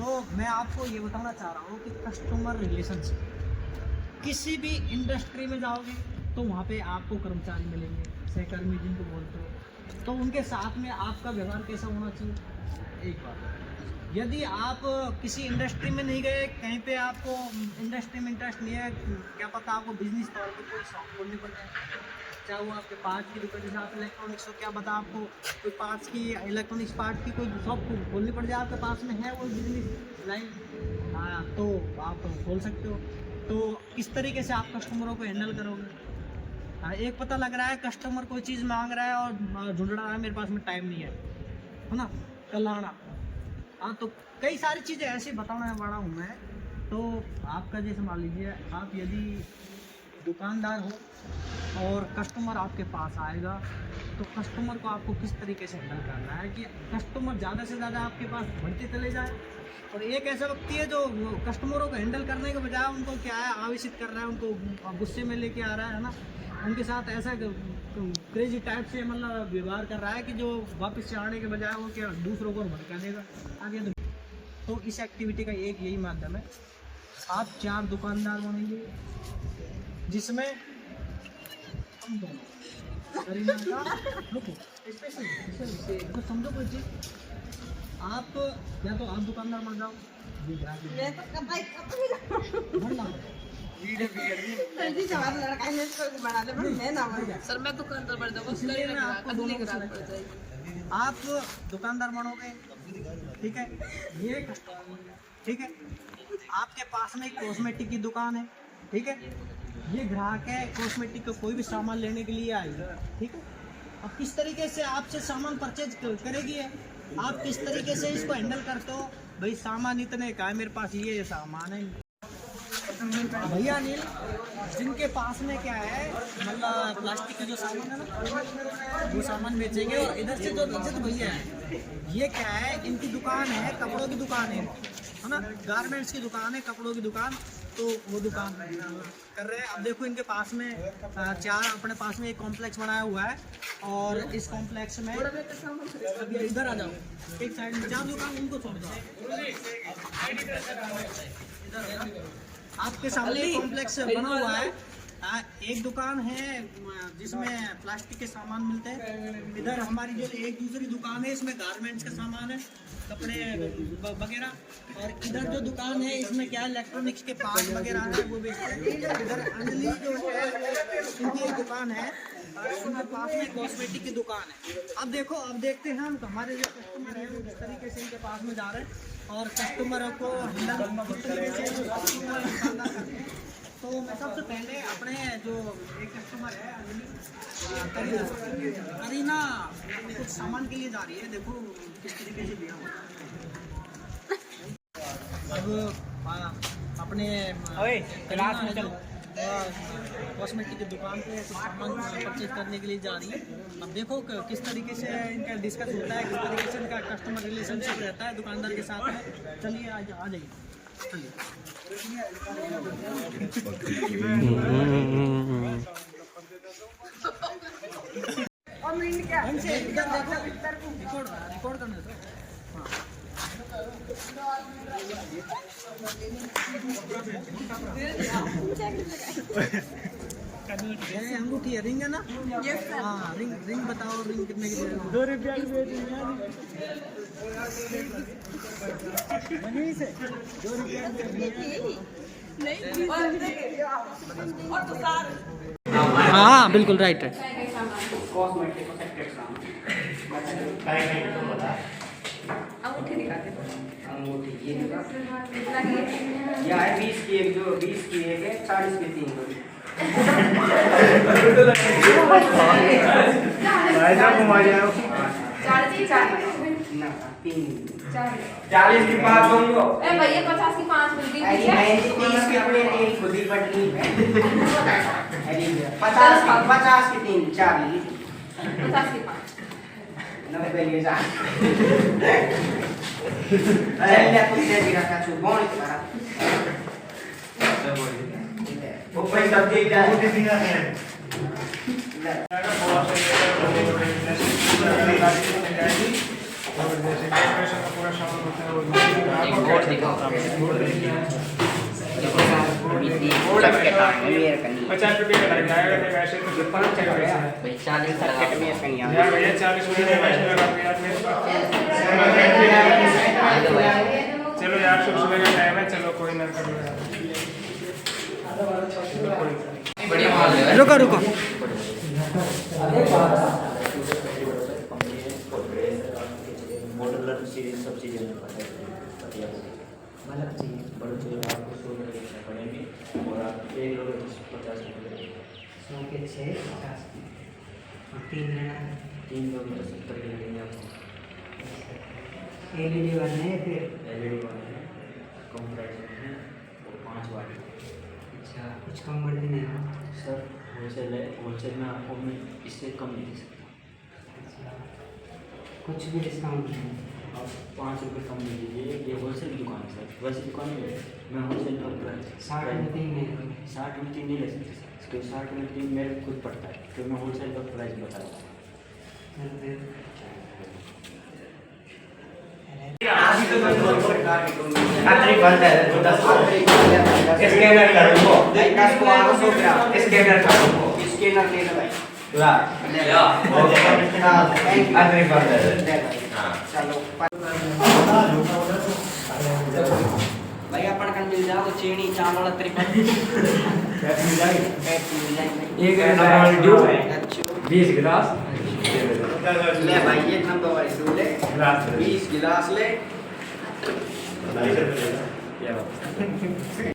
तो मैं आपको ये बताना चाह रहा हूँ कि कस्टमर रिलेशनशिप, किसी भी इंडस्ट्री में जाओगे तो वहाँ पे आपको कर्मचारी मिलेंगे, सहकर्मी जिनको बोलते हो, तो उनके साथ में आपका व्यवहार कैसा होना चाहिए। एक बात, यदि आप किसी इंडस्ट्री में नहीं गए, कहीं पे आपको इंडस्ट्री में इंटरेस्ट नहीं है, क्या पता आपको बिजनेस तौर पर कोई शॉप खोलनी पड़ जाए, चाहे वो आपके पार्ट की दुकान, जैसे आप इलेक्ट्रॉनिक्स हो, क्या पता आपको कोई पार्ट्स की, इलेक्ट्रॉनिक्स पार्ट की कोई शॉप खोलनी पड़ जाए, आपके पास में है वो बिजनेस लाइन, हाँ तो आप खोल सकते हो। तो किस तरीके से आप कस्टमरों को हैंडल करोगे। हाँ, एक पता लग रहा है कस्टमर कोई चीज़ मांग रहा है और ढूंढ रहा है मेरे पास में टाइम नहीं है ना, कल आना। हाँ, तो कई सारी चीज़ें ऐसी बताने वाला हूँ मैं। तो आपका जैसे मान लीजिए, आप यदि दुकानदार हो और कस्टमर आपके पास आएगा, तो कस्टमर को आपको किस तरीके से हैंडल करना है कि कस्टमर ज़्यादा से ज़्यादा आपके पास बढ़ते चले जाए। और एक ऐसा व्यक्ति है जो कस्टमरों को हैंडल करने के बजाय उनको क्या है, आवेशित कर रहा है, उनको गुस्से में लेके आ रहा है ना, उनके साथ ऐसा क्रेजी टाइप से मतलब व्यवहार कर रहा है कि जो वापस से आने के बजाय वो क्या दूसरों को भड़का देगा आगे। तो इस एक्टिविटी का एक यही माध्यम है, आप 4 दुकानदार बनेंगे जिसमें हम दोनों करीना का स्पेशल तो समझो कोई चीज़, आप या तो आप दुकानदार बन जाओ, सर मैं दुकानदार बन जाऊंगा, आप दुकानदार बनोगे, ठीक है, ये ठीक है, आपके पास में एक कॉस्मेटिक की दुकान है, ठीक है, ये ग्राहक है कॉस्मेटिक का कोई भी सामान लेने के लिए आएगा, ठीक है। अब किस तरीके से आपसे सामान परचेज करेगी है, आप किस तरीके से इसको हैंडल करते हो, भाई सामान इतने का है मेरे पास, ये सामान है भैया अनिल, जिनके पास में क्या है मतलब प्लास्टिक का जो सामान है ना, वो सामान बेचेंगे। और इधर से जो रजत भैया है, ये क्या है, इनकी दुकान है, कपड़ों की दुकान है ना, गारमेंट्स की दुकान है, कपड़ों की दुकान, तो वो दुकान कर रहे हैं। अब देखो इनके पास में 4 अपने पास में एक कॉम्प्लेक्स बनाया हुआ है, और इस कॉम्प्लेक्स में अभी इधर आ जाओ, एक साइड में 4 दुकान उनको छोड़ दो, आपके सामने एक कॉम्प्लेक्स बना हुआ है। एक दुकान है जिसमें प्लास्टिक के सामान मिलते हैं, इधर हमारी जो एक दूसरी दुकान है इसमें गारमेंट्स का सामान है, कपड़े वगैरह, और इधर जो दुकान है इसमें क्या इलेक्ट्रॉनिक्स के पार्ट वगैरह है वो बेचते हैं। इधर अंजलि जो है इनकी एक दुकान है, उनके पास में कॉस्मेटिक की दुकान है। अब देखो, अब देखते हैं हम हमारे जो कस्टमर है वो किस तरीके से इनके पास में जा रहे हैं और कस्टमरों को किस तरीके से। तो मैं सबसे पहले अपने जो एक कस्टमर है करीना कुछ सामान के लिए जा रही है, देखो किस तरीके से दिया हुआ। अब अपने कॉस्मेटिक की दुकान पे सामान परचेज करने के लिए जा रही है। अब देखो किस तरीके से इनका डिस्कस होता है, किस तरीके से इनका कस्टमर रिलेशनशिप रहता है दुकानदार के साथ में। चलिए आ जाइए, चलिए। रिकॉर्ड करने दो। अंगूठी है, रिंग है ना? हाँ, रिंग बताओ, रिंग कितने की? 2 रुपया की बेच रही से 2 रुपया हाँ बिल्कुल राइट है। अंगूठी दिखाते, अंगूठी ये है 20 की एक, जो 20 की एक है, 40 की 3 40 की 5 दूंगा। ए भैया 50 की 5 मिल गई है। 30 की अपने एक खुद ही पटनी है। 50 की 3 40 50 की 5 90 लिए जा। अरे ले कुछ दे दिया का छु बोल करा। वो पैसा दे जा दे दिया है। और जैसे डेकोरेशन का पूरा सामान होता है वो आपको क्या चाहिए? बोर्ड के टाइम मेरे कनी 50 रुपये का लग जाएगा तो वैसे तो 5 रुपये है भाई 40 तक मेरे कनी आ यार भैया 40 रुपये में वैसे लगा दिया यार मेरे पास चलो यार सुबह का टाइम है चलो कोई ना करो यार रुको रुको मॉडलर सीरीज सब चीज़ें में पता है मतलब चाहिए बड़े चाहिए आपको 100 रुपये पड़ेंगे और आप एक लोग 50 रुपये 100 के 6 50 और 3 लेना 3 लोग 70 के लेंगे आपको एलईडी वाले हैं फिर एलईडी वाले हैं कम प्राइस में है और 5 वाले अच्छा कुछ कम कर देना है सर होलसेल में आपको मैं इससे कम नहीं दे सकता अच्छा कुछ भी डिस्काउंट नहीं आप 5 रुपये कम दे दीजिए ये होलसेल की दुकान है सर वैसे दुकान नहीं है मैं होलसेल पर प्राइस 60 में 3 नहीं 60 में 3 नहीं ले सकते सर इसके 60 में 3 मेरे खुद पड़ता है तो मैं होलसेल पर प्राइस बता रहा हूँ आखिरी बंद है तो 10 स्कैनर करो भाई 10 को 800 ग्राम स्कैनर करो स्कैनर ले लो भाई ला ले लो आखिरी बंद है हां चलो भाई अपन कल मिल जाओ चीनी चावल त्रिपल कैसे मिल जाएगी मिल जाएंगे एक नंबर ड्यू 20 गिलास ले भाई एक नंबर वाली दो ले गिलास 20 गिलास ले क्या बात